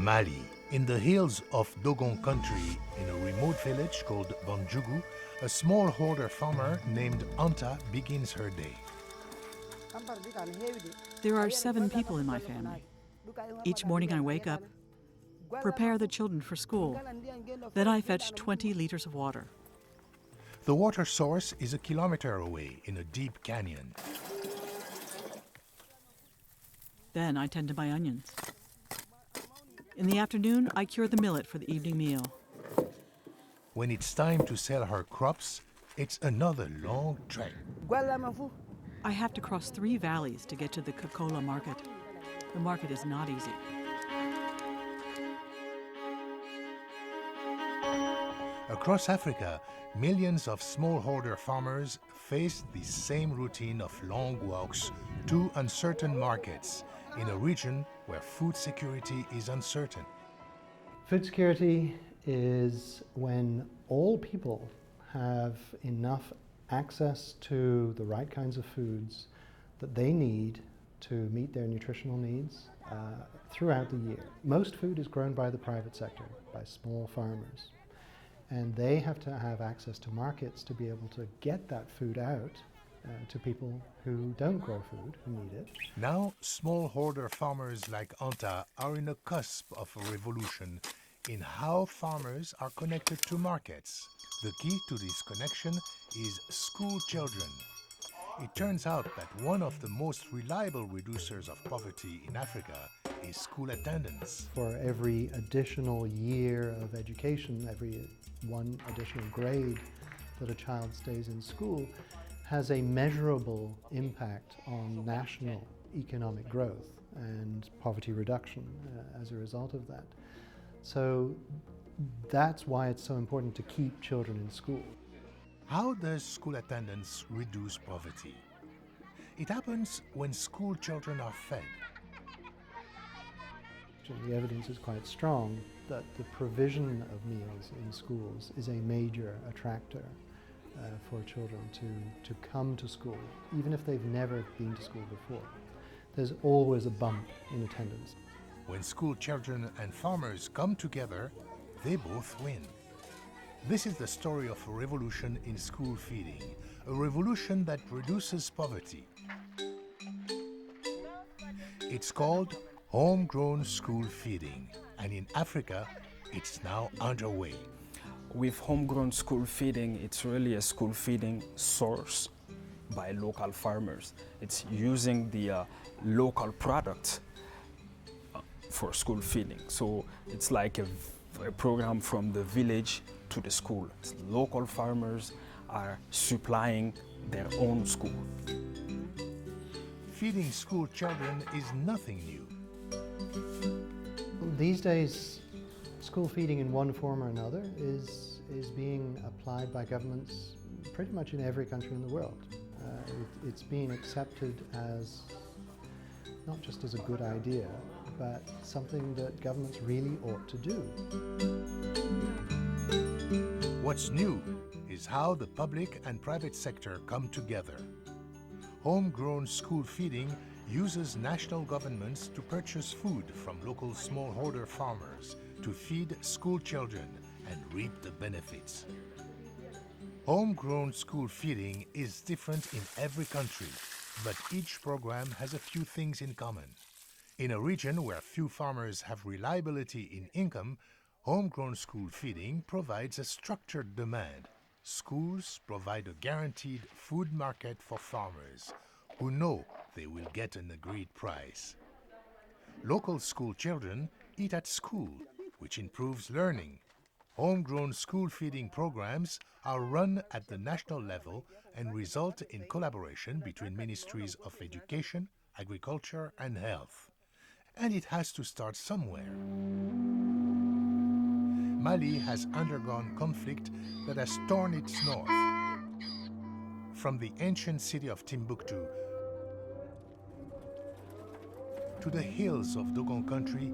Mali, in the hills of Dogon country, in a remote village called Banjugu, a smallholder farmer named Anta begins her day. There are 7 people in my family. Each morning I wake up, prepare the children for school. Then I fetch 20 liters of water. The water source is a kilometer away in a deep canyon. Then I tend to my onions. In the afternoon, I cure the millet for the evening meal. When it's time to sell her crops, it's another long trek. I have to cross 3 valleys to get to the Kokola market. The market is not easy. Across Africa, millions of smallholder farmers face the same routine of long walks to uncertain markets in a region where food security is uncertain. Food security is when all people have enough access to the right kinds of foods that they need to meet their nutritional needs throughout the year. Most food is grown by the private sector, by small farmers. And they have to have access to markets to be able to get that food out to people who don't grow food, who need it. Now, smallholder farmers like Anta are in a cusp of a revolution in how farmers are connected to markets. The key to this connection is school children. It turns out that one of the most reliable reducers of poverty in Africa is school attendance. For every additional year of education, every one additional grade that a child stays in school has a measurable impact on national economic growth and poverty reduction as a result of that. So that's why it's so important to keep children in school. How does school attendance reduce poverty? It happens when school children are fed. The evidence is quite strong that the provision of meals in schools is a major attractor for children to come to school, even if they've never been to school before. There's always a bump in attendance. When school children and farmers come together, they both win. This is the story of a revolution in school feeding, a revolution that reduces poverty. It's called homegrown school feeding, and in Africa, it's now underway. With homegrown school feeding, it's really a school feeding sourced by local farmers. It's using the local product for school feeding. So it's like a program from the village to the school. Local farmers are supplying their own school. Feeding school children is nothing new. These days, school feeding in one form or another is being applied by governments pretty much in every country in the world. It's being accepted as not just as a good idea, but something that governments really ought to do. What's new is how the public and private sector come together. Homegrown school feeding uses national governments to purchase food from local smallholder farmers to feed school children and reap the benefits. Homegrown school feeding is different in every country, but each program has a few things in common. In a region where few farmers have reliability in income, homegrown school feeding provides a structured demand. Schools provide a guaranteed food market for farmers who know they will get an agreed price. Local school children eat at school, which improves learning. Homegrown school feeding programs are run at the national level and result in collaboration between ministries of education, agriculture, and health. And it has to start somewhere. Mali has undergone conflict that has torn its north. from the ancient city of Timbuktu to the hills of Dogon country,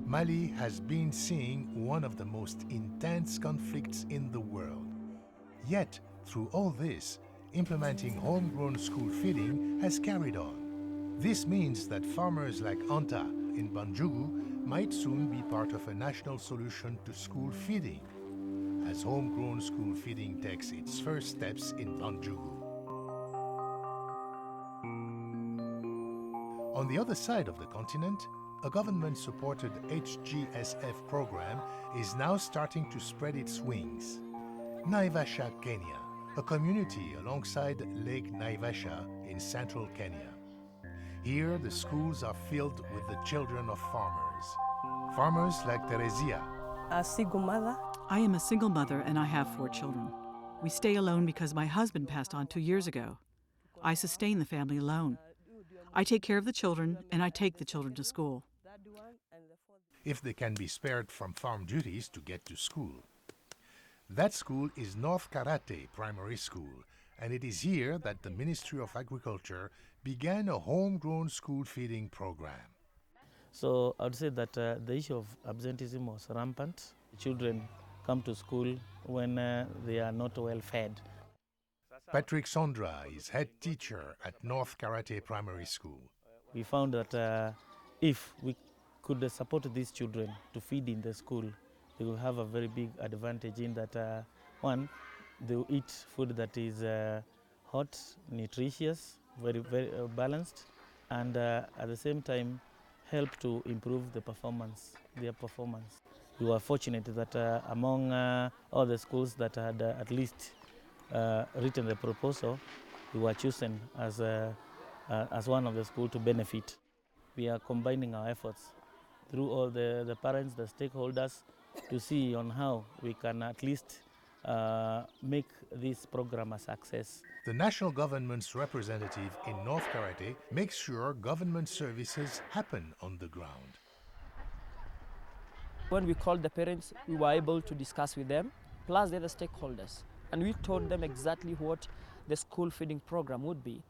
Mali has been seeing one of the most intense conflicts in the world. Yet, through all this, implementing homegrown school feeding has carried on. This means that farmers like Anta in Banjugu might soon be part of a national solution to school feeding, as homegrown school feeding takes its first steps in Banjugu. On the other side of the continent, a government-supported HGSF program is now starting to spread its wings. Naivasha, Kenya, a community alongside Lake Naivasha in central Kenya. Here, the schools are filled with the children of farmers. Farmers like Teresia. A single mother. I am a single mother and I have 4 children. We stay alone because my husband passed on 2 years ago. I sustain the family alone. I take care of the children and I take the children to school. If they can be spared from farm duties to get to school. That school is North Karate Primary School, and it is here that the Ministry of Agriculture began a homegrown school feeding program. So I would say that the issue of absenteeism was rampant. Children come to school when they are not well fed. Patrick Sondra is head teacher at North Karate Primary School. We found that if we could support these children to feed in the school, they will have a very big advantage in that, one, they will eat food that is hot, nutritious, very balanced, and at the same time help to improve their performance. We were fortunate that among all the schools that had at least written the proposal, we were chosen as one of the schools to benefit. We are combining our efforts through all the parents, the stakeholders, to see on how we can at least make this program a success. The national government's representative in North Karate makes sure government services happen on the ground. When we called the parents, we were able to discuss with them, plus the other stakeholders. And we told them exactly what the school feeding program would be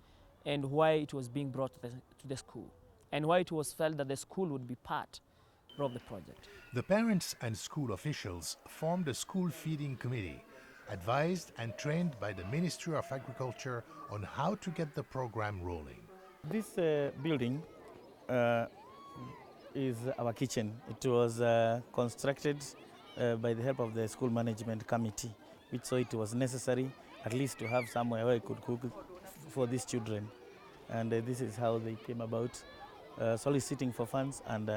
and why it was being brought to the school and why it was felt that the school would be part of the project. The parents and school officials formed a school feeding committee, advised and trained by the Ministry of Agriculture on how to get the program rolling. This building is our kitchen. It was constructed by the help of the school management committee, which so it was necessary at least to have somewhere where I could cook for these children. And this is how they came about, soliciting for funds and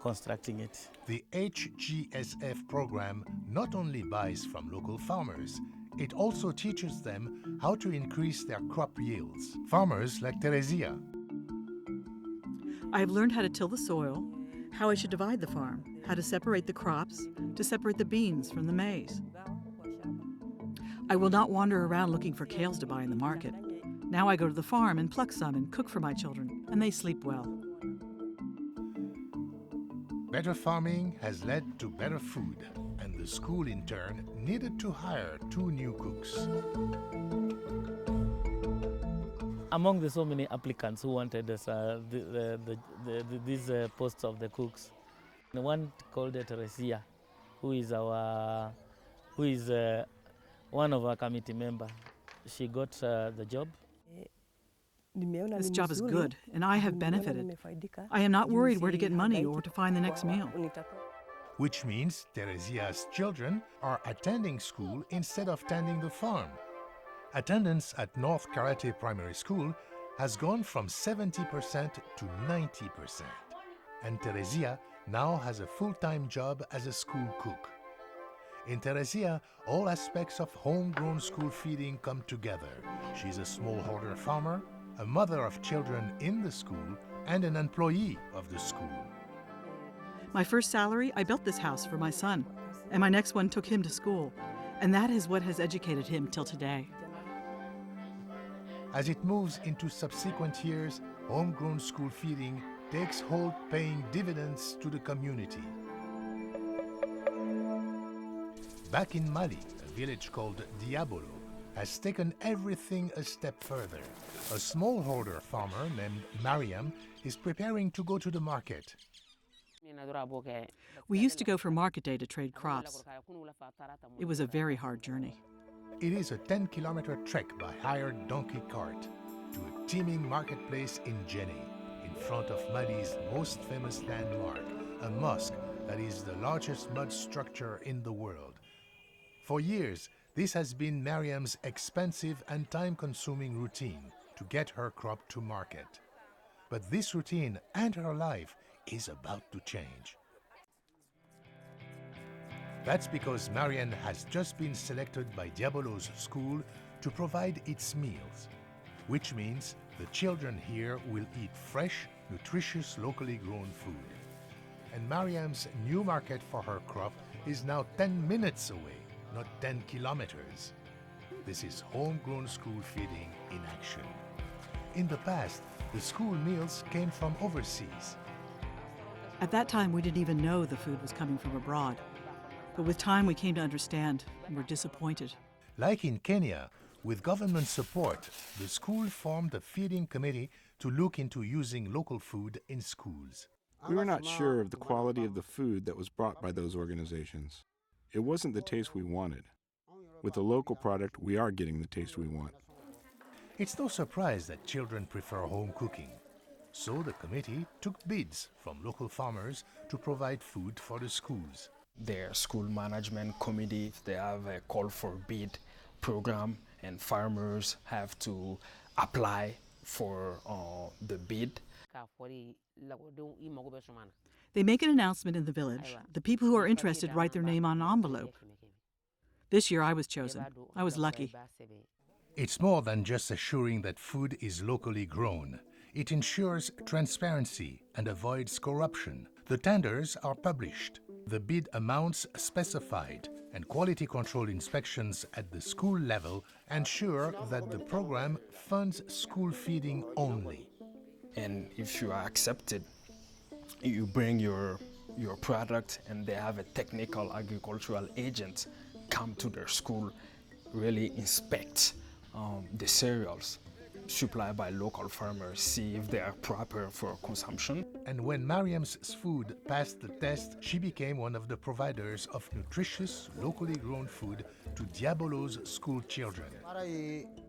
constructing it. The HGSF program not only buys from local farmers, it also teaches them how to increase their crop yields. Farmers like Teresia. I have learned how to till the soil, how I should divide the farm, how to separate the crops, to separate the beans from the maize. I will not wander around looking for kales to buy in the market. Now I go to the farm and pluck some and cook for my children, and they sleep well. Better farming has led to better food, and the school in turn needed to hire 2 new cooks. Among the so many applicants who wanted us, these posts of the cooks, the one called Teresia, who is one of our committee members, she got the job. This job is good, and I have benefited. I am not worried where to get money or to find the next meal. Which means Teresia's children are attending school instead of tending the farm. Attendance at North Karate Primary School has gone from 70% to 90%. And Teresia now has a full-time job as a school cook. In Teresia, all aspects of homegrown school feeding come together. She's a smallholder farmer, a mother of children in the school, and an employee of the school. My first salary, I built this house for my son, and my next one took him to school, and that is what has educated him till today. As it moves into subsequent years, homegrown school feeding takes hold, paying dividends to the community. Back in Mali, a village called Diabolo has taken everything a step further. A smallholder farmer named Mariam is preparing to go to the market. We used to go for market day to trade crops. It was a very hard journey. It is a 10-kilometer trek by hired donkey cart to a teeming marketplace in Djenné, in front of Mali's most famous landmark, a mosque that is the largest mud structure in the world. For years, this has been Mariam's expensive and time-consuming routine to get her crop to market. But this routine and her life is about to change. That's because Mariam has just been selected by Diabolo's school to provide its meals, which means the children here will eat fresh, nutritious, locally grown food. And Mariam's new market for her crop is now 10 minutes away, not 10 kilometers. This is homegrown school feeding in action. In the past, the school meals came from overseas. At that time, we didn't even know the food was coming from abroad. But with time, we came to understand and were disappointed. Like in Kenya, with government support, the school formed a feeding committee to look into using local food in schools. We were not sure of the quality of the food that was brought by those organizations. It wasn't the taste we wanted. With the local product, we are getting the taste we want. It's no surprise that children prefer home cooking. So the committee took bids from local farmers to provide food for the schools. Their school management committee, they have a call for bid program, and farmers have to apply for the bid. They make an announcement in the village. The people who are interested write their name on an envelope. This year I was chosen. I was lucky. It's more than just assuring that food is locally grown. It ensures transparency and avoids corruption. The tenders are published, the bid amounts specified, and quality control inspections at the school level ensure that the program funds school feeding only. And if you are accepted, you bring your product, and they have a technical agricultural agent come to their school, really inspect the cereals supplied by local farmers, see if they are proper for consumption. And when Mariam's food passed the test, she became one of the providers of nutritious, locally grown food to Diabolo's school children.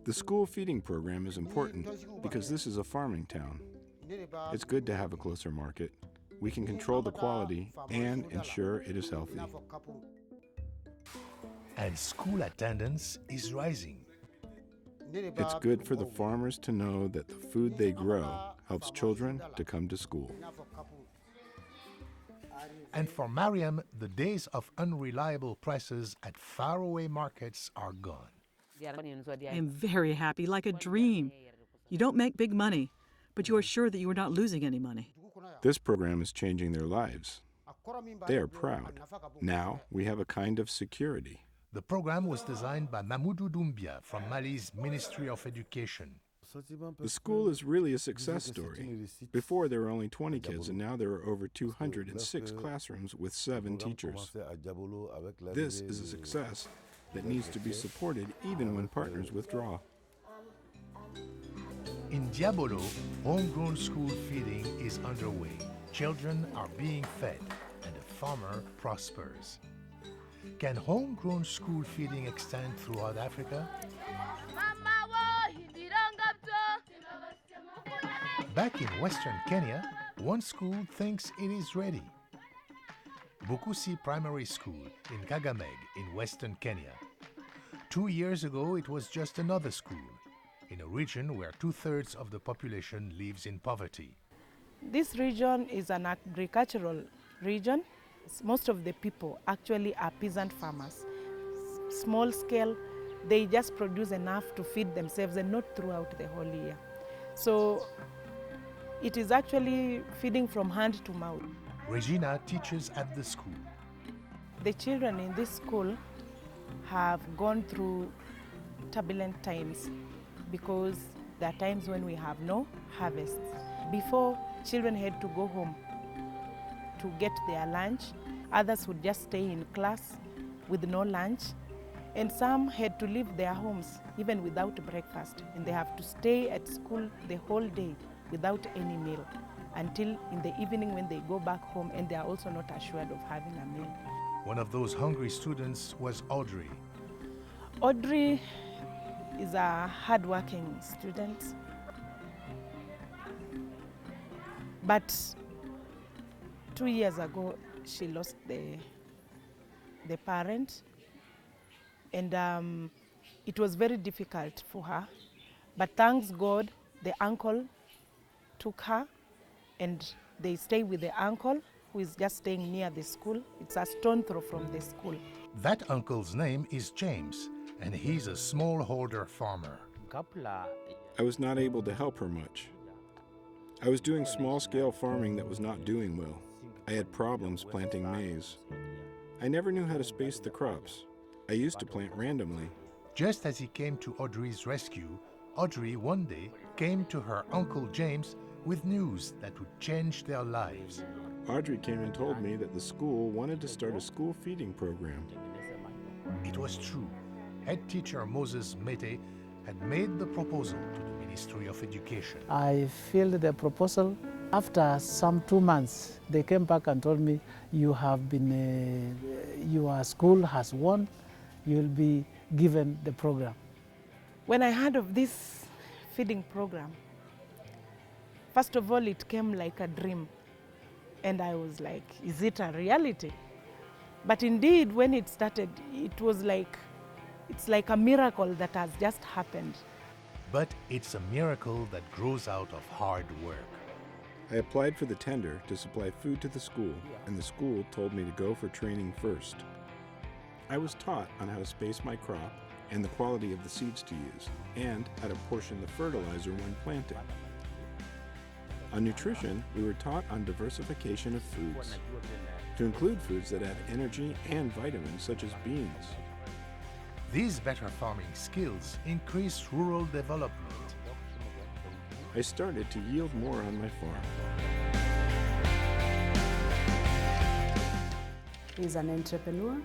The school feeding program is important because this is a farming town. It's good to have a closer market. We can control the quality and ensure it is healthy. And school attendance is rising. It's good for the farmers to know that the food they grow helps children to come to school. And for Mariam, the days of unreliable prices at faraway markets are gone. I am very happy, like a dream. You don't make big money, but you are sure that you are not losing any money. This program is changing their lives. They are proud. Now we have a kind of security. The program was designed by Mamoudou Doumbia from Mali's Ministry of Education. The school is really a success story. Before there were only 20 kids, and now there are over 206 classrooms with 7 teachers. This is a success that needs to be supported even when partners withdraw. In Diabolo, homegrown school feeding is underway. Children are being fed, and the farmer prospers. Can homegrown school feeding extend throughout Africa? Back in Western Kenya, one school thinks it is ready. Bukusi Primary School in Kakamega in Western Kenya. 2 years ago, it was just another school in a region where 2/3 of the population lives in poverty. This region is an agricultural region. Most of the people actually are peasant farmers. Small scale, they just produce enough to feed themselves and not throughout the whole year. So it is actually feeding from hand to mouth. Regina teaches at the school. The children in this school have gone through turbulent times because there are times when we have no harvest. Before, children had to go home to get their lunch. Others would just stay in class with no lunch, and some had to leave their homes even without breakfast, and they have to stay at school the whole day without any meal until in the evening when they go back home, and they are also not assured of having a meal. One of those hungry students was Audrey. Audrey is a hardworking student, but 2 years ago she lost the parent, and it was very difficult for her. But thanks God, the uncle took her, and they stay with the uncle, who is just staying near the school. It's a stone throw from the school. That uncle's name is James, and he's a smallholder farmer. I was not able to help her much. I was doing small-scale farming that was not doing well. I had problems planting maize. I never knew how to space the crops. I used to plant randomly. Just as he came to Audrey's rescue, Audrey one day came to her Uncle James with news that would change their lives. Audrey came and told me that the school wanted to start a school feeding program. It was true. Head teacher Moses Mete had made the proposal to the Ministry of Education. I filled the proposal. After some 2 months, they came back and told me, your school has won, you'll be given the program. When I heard of this feeding program, first of all, it came like a dream. And I was like, is it a reality? But indeed, when it started, it was like, it's like a miracle that has just happened. But it's a miracle that grows out of hard work. I applied for the tender to supply food to the school, and the school told me to go for training first. I was taught on how to space my crop and the quality of the seeds to use, and how to portion the fertilizer when planting. On nutrition, we were taught on diversification of foods, to include foods that add energy and vitamins such as beans. These better farming skills increase rural development. I started to yield more on my farm. He's an entrepreneur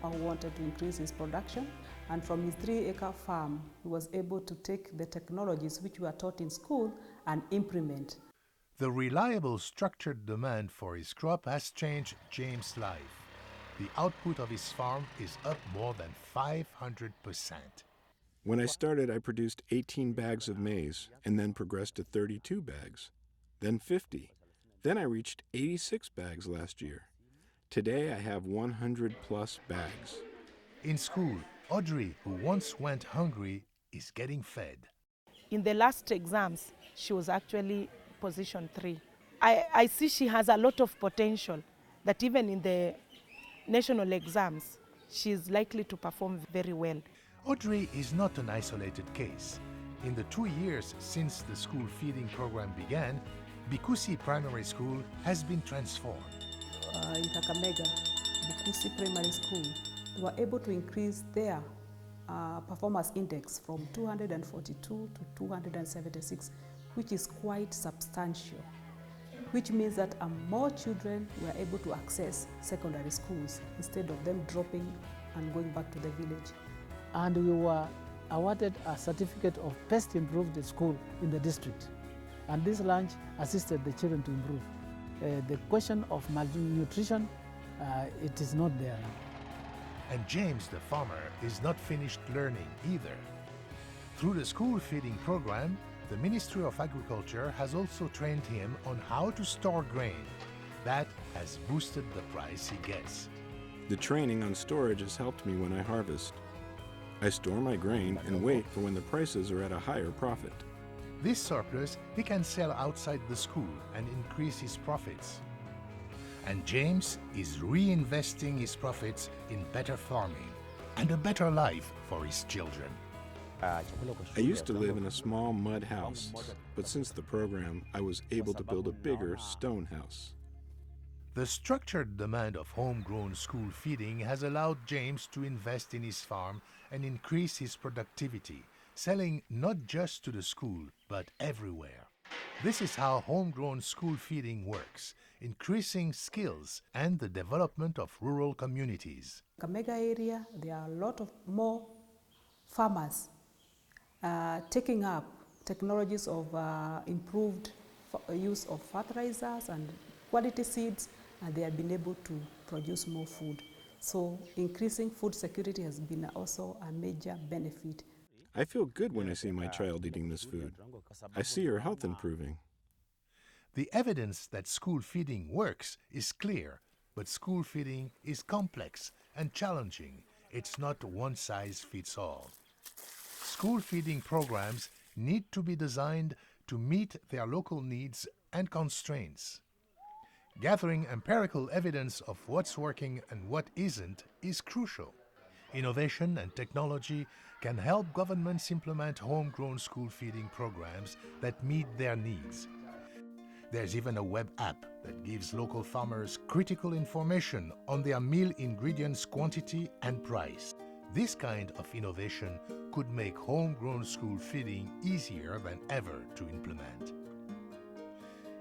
who wanted to increase his production, and from his 3-acre farm, he was able to take the technologies which were taught in school and implement. The reliable structured demand for his crop has changed James' life. The output of his farm is up more than 500%. When I started, I produced 18 bags of maize, and then progressed to 32 bags, then 50. Then I reached 86 bags last year. Today I have 100 plus bags. In school, Audrey, who once went hungry, is getting fed. In the last exams, she was actually position 3. I see she has a lot of potential, that even in the national exams, she is likely to perform very well. Audrey is not an isolated case. In the 2 years since the school feeding program began, Bikusi Primary School has been transformed. In Kakamega, Bikusi Primary School, they were able to increase their performance index from 242 to 276, which is quite substantial, which means that more children were able to access secondary schools instead of them dropping and going back to the village. And we were awarded a certificate of best improved school in the district. And this lunch assisted the children to improve. The question of malnutrition, it is not there. And James the farmer is not finished learning either. Through the school feeding program, the Ministry of Agriculture has also trained him on how to store grain. That has boosted the price he gets. The training on storage has helped me when I harvest. I store my grain and wait for when the prices are at a higher profit. This surplus he can sell outside the school and increase his profits. And James is reinvesting his profits in better farming and a better life for his children. I used to live in a small mud house, but since the program, I was able to build a bigger stone house. The structured demand of homegrown school feeding has allowed James to invest in his farm and increase his productivity, selling not just to the school, but everywhere. This is how homegrown school feeding works. increasing skills and the development of rural communities. Kakamega area, there are a lot of more farmers taking up technologies of improved use of fertilizers and quality seeds, and they have been able to produce more food. So increasing food security has been also a major benefit. I feel good when I see my child eating this food. I see her health improving. The evidence that school feeding works is clear, but school feeding is complex and challenging. It's not one size fits all. School feeding programs need to be designed to meet their local needs and constraints. Gathering empirical evidence of what's working and what isn't is crucial. Innovation and technology can help governments implement homegrown school feeding programs that meet their needs. There's even a web app that gives local farmers critical information on their meal ingredients quantity and price. This kind of innovation could make homegrown school feeding easier than ever to implement.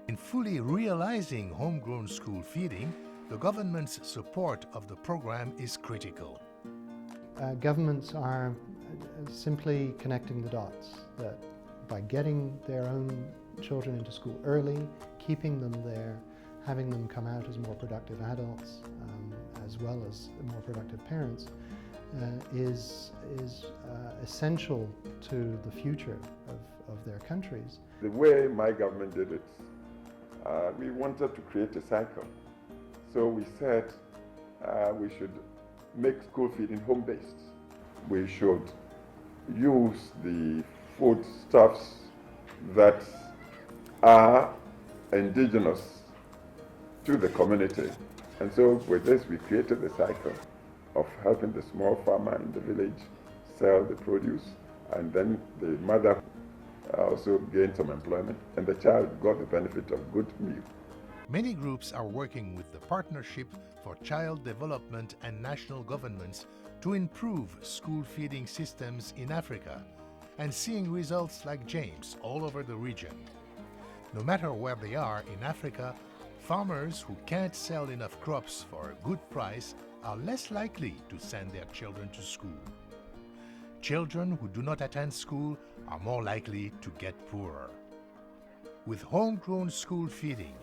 In fully realizing homegrown school feeding, the government's support of the program is critical. Governments are simply connecting the dots, that by getting their own children into school early, keeping them there, having them come out as more productive adults, as well as more productive parents, is essential to the future of their countries. The way my government did it, we wanted to create a cycle. So we said we should make school feeding home-based. We should use the foodstuffs that are indigenous to the community. And so with this, we created the cycle of helping the small farmer in the village sell the produce, and then the mother also gained some employment, and the child got the benefit of good meal. Many groups are working with the Partnership for Child Development and national governments to improve school feeding systems in Africa and seeing results like James all over the region. No matter where they are in Africa, farmers who can't sell enough crops for a good price are less likely to send their children to school. Children who do not attend school are more likely to get poorer. With homegrown school feeding,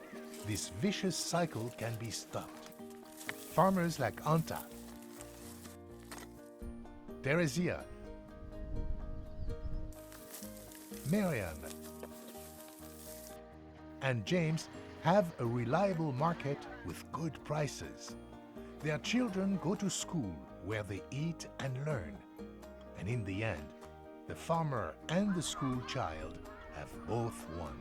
this vicious cycle can be stopped. Farmers like Anta, Teresia, Miriam, and James have a reliable market with good prices. Their children go to school where they eat and learn. And in the end, the farmer and the school child have both won.